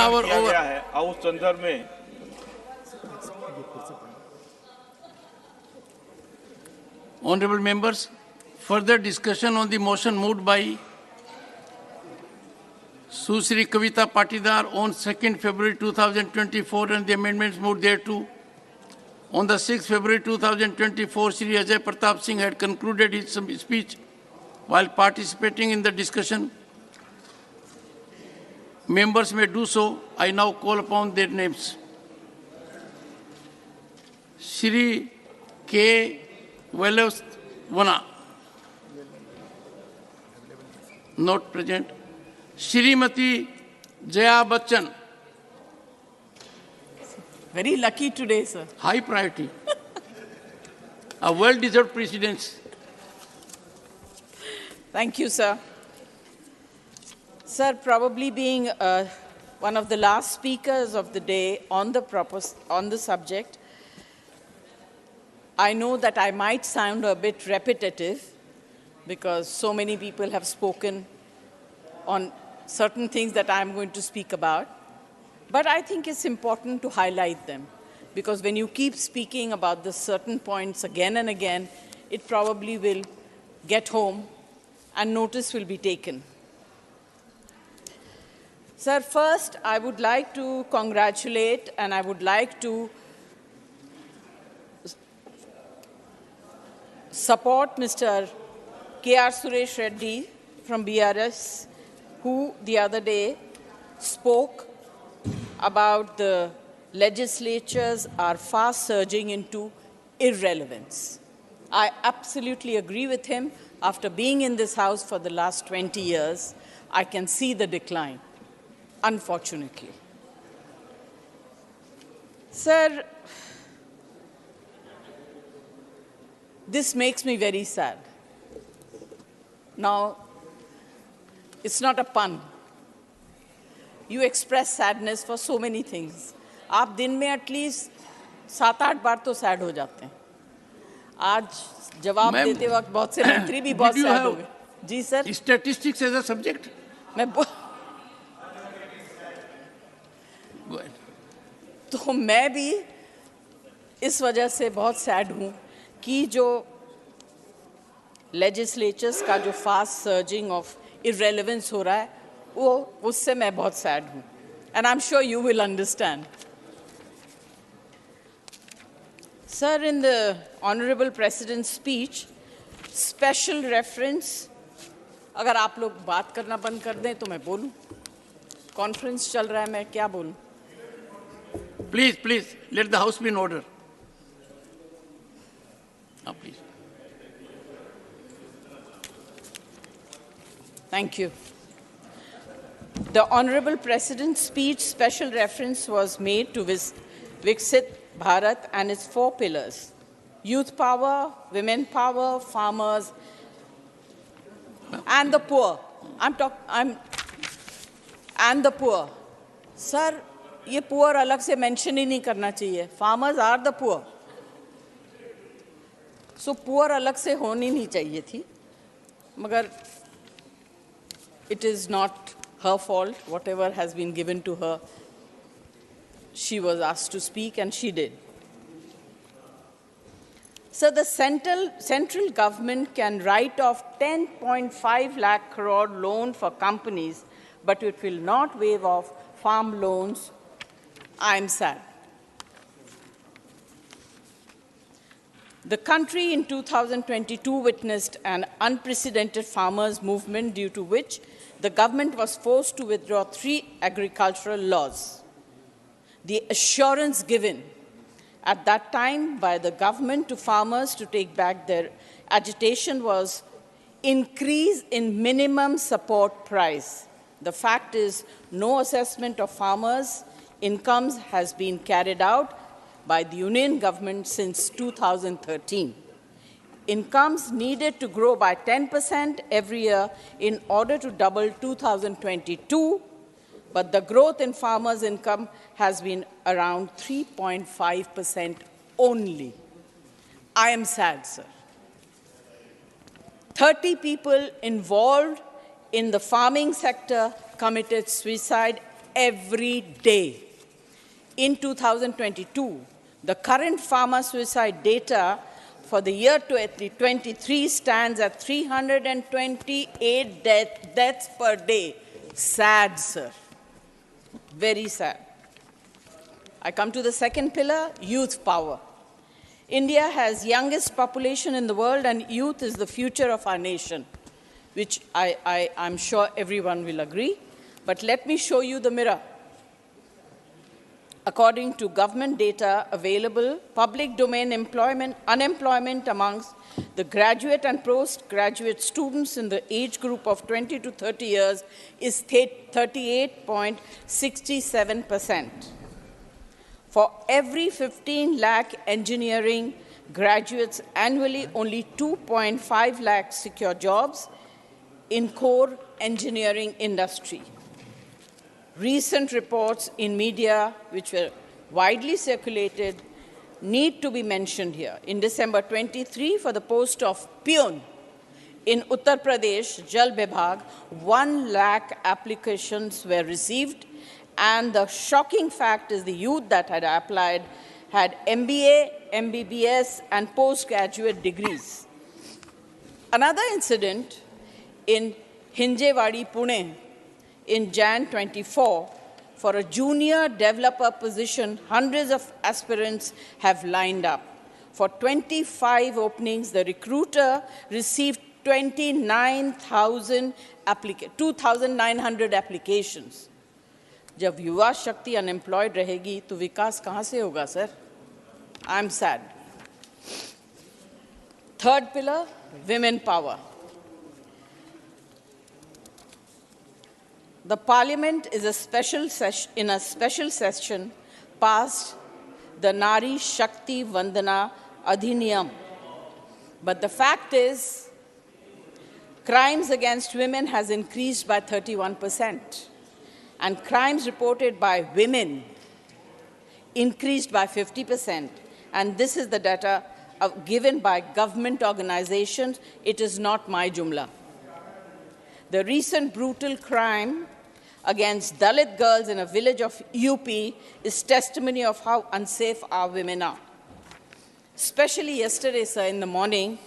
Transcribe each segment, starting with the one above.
hour over. उस संदर्भ में Honorable members, further discussion on the motion moved by Susri Kavita Patidar on 2nd February 2024 and the amendments moved thereto. On the 6th February 2024, Shri Ajay Pratap Singh had concluded his speech while participating in the discussion. Members may do so. I now call upon their names. Shri K. Velasvana, not present. Shrimati Jaya Bachchan. Very lucky today, sir. High priority. A well-deserved precedence. Thank you, sir. Sir, probably being one of the last speakers of the day on the subject, I know that I might sound a bit repetitive because so many people have spoken on certain things that I'm going to speak about. But I think it's important to highlight them because when you keep speaking about the certain points again and again, it probably will get home and notice will be taken. Sir, first, I would like to congratulate and I would like to support Mr. K.R. Suresh Reddy from BRS, who the other day spoke about the legislatures are fast surging into irrelevance. I absolutely agree with him. After being in this House for the last 20 years, I can see the decline, unfortunately. Sir, this makes me very sad. Now, it's not a pun. You express sadness for so many things. आप दिन में at least 7-8 बार तो sad हो जाते हैं. आज जवाब देते वक्त बहुत से मंत्री भी बहुत sad हो गए. जी sir. Statistics as a subject? तो मैं भी इस वजह से बहुत sad हूँ कि जो legislatures का जो fast surging of irrelevance हो रहा है, वो उससे मैं बहुत sad हूँ. And I'm sure you will understand. Sir, in the Honorable President's speech, special reference, अगर आप लोग बात करना बंद कर दें तो मैं बोलूँ. Conference चल रहा है, मैं क्या बोलूँ? Please, let the House be in order. Please. Thank you. The Honorable President's speech special reference was made to Viksit Bharat and its 4 pillars: youth power, women power, farmers, and the poor. And the poor. Sir, ये poor अलग से mention ही नहीं करना चाहिए. Farmers are the poor. So poor अलग से होनी नहीं चाहिए थी. मगर it is not her fault. Whatever has been given to her, she was asked to speak and she did. So the central government can write off 10.5 lakh crore loan for companies, but it will not waive off farm loans. I am sad. The country in 2022 witnessed an unprecedented farmers' movement due to which the government was forced to withdraw 3 agricultural laws. The assurance given at that time by the government to farmers to take back their agitation was increase in minimum support price. The fact is, no assessment of farmers' incomes has been carried out by the Union government since 2013. Incomes needed to grow by 10% every year in order to double 2022, but the growth in farmers' income has been around 3.5% only. I am sad, sir. 30 people involved in the farming sector committed suicide every day. In 2022, the current farmer suicide data for the year 2023 stands at 328 deaths per day. Sad, sir. Very sad. I come to the second pillar, youth power. India has youngest population in the world, and youth is the future of our nation, which I'm sure everyone will agree. But let me show you the mirror. According to government data available, public domain unemployment amongst the graduate and postgraduate students in the age group of 20 to 30 years is 38.67%. For every 15 lakh engineering graduates annually, only 2.5 lakh secure jobs in core engineering industry. Recent reports in media, which were widely circulated, need to be mentioned here. In December 23, for the post of peon in Uttar Pradesh, Jal Vibhag, 1 lakh applications were received, and the shocking fact is the youth that had applied had MBA, MBBS, and postgraduate degrees. Another incident in Hinjewadi, Pune, in Jan 24, for a junior developer position, hundreds of aspirants have lined up. For 25 openings, the recruiter received 2,900 applications. जब युवा शक्ति unemployed रहेगी तो विकास कहाँ से होगा sir? I am sad. Third pillar, women power. The Parliament is in a special session passed the Nari Shakti Vandana Adhiniyam. But the fact is, crimes against women has increased by 31%. And crimes reported by women increased by 50%. And this is the data given by government organizations. It is not my jumla. The recent brutal crime against Dalit girls in a village of UP is testimony of how unsafe our women are. Especially yesterday, sir, in the morning,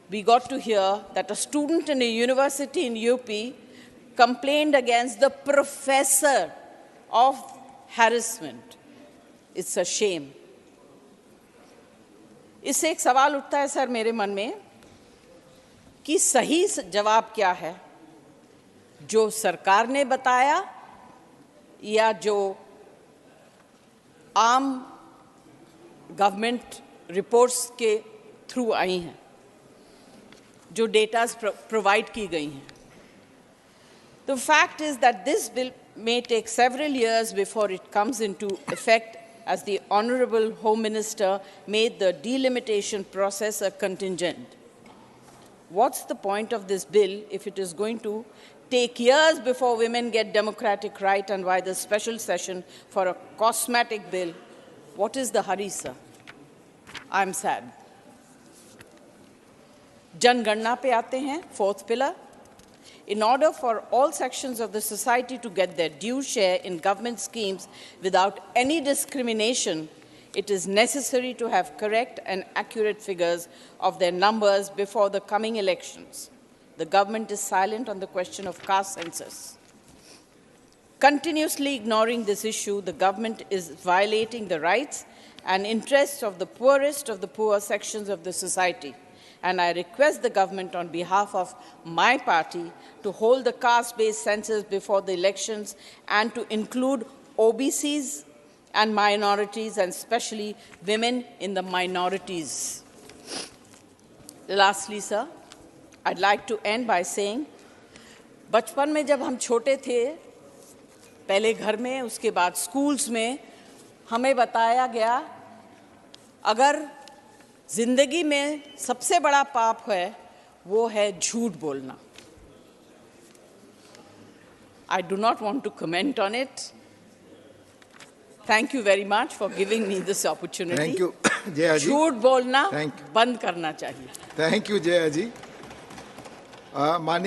we got to hear that a student in a university in UP complained against the professor of harassment. It's a shame. इससे एक सवाल उठता है sir मेरे मन में कि सही जवाब क्या है, जो सरकार ने बताया या जो आम गवर्नमेंट रिपोर्ट्स के थ्रू आई हैं, जो डेटास प्रोवाइड की गई हैं. The fact is that this bill may take several years before it comes into effect, as the Honorable Home Minister made the delimitation process a contingent. What's the point of this bill if it is going to take years before women get democratic right, and why the special session for a cosmetic bill? What is the hurry, sir? I'm sad. जनगणना पे आते हैं, fourth pillar. In order for all sections of the society to get their due share in government schemes without any discrimination, it is necessary to have correct and accurate figures of their numbers before the coming elections. The government is silent on the question of caste census. Continuously ignoring this issue, the government is violating the rights and interests of the poorest of the poor sections of the society. And I request the government on behalf of my party to hold the caste-based census before the elections and to include OBCs and minorities, and especially women in the minorities. Lastly, sir, I'd like to end by saying, बचपन में जब हम छोटे थे, पहले घर में, उसके बाद स्कूल्स में, हमें बताया गया, अगर जिंदगी में सबसे बड़ा पाप है, वो है झूठ बोलना. I do not want to comment on it. Thank you very much for giving me this opportunity. Thank you, Jaya ji. झूठ बोलना बंद करना चाहिए. Thank you, Jaya ji.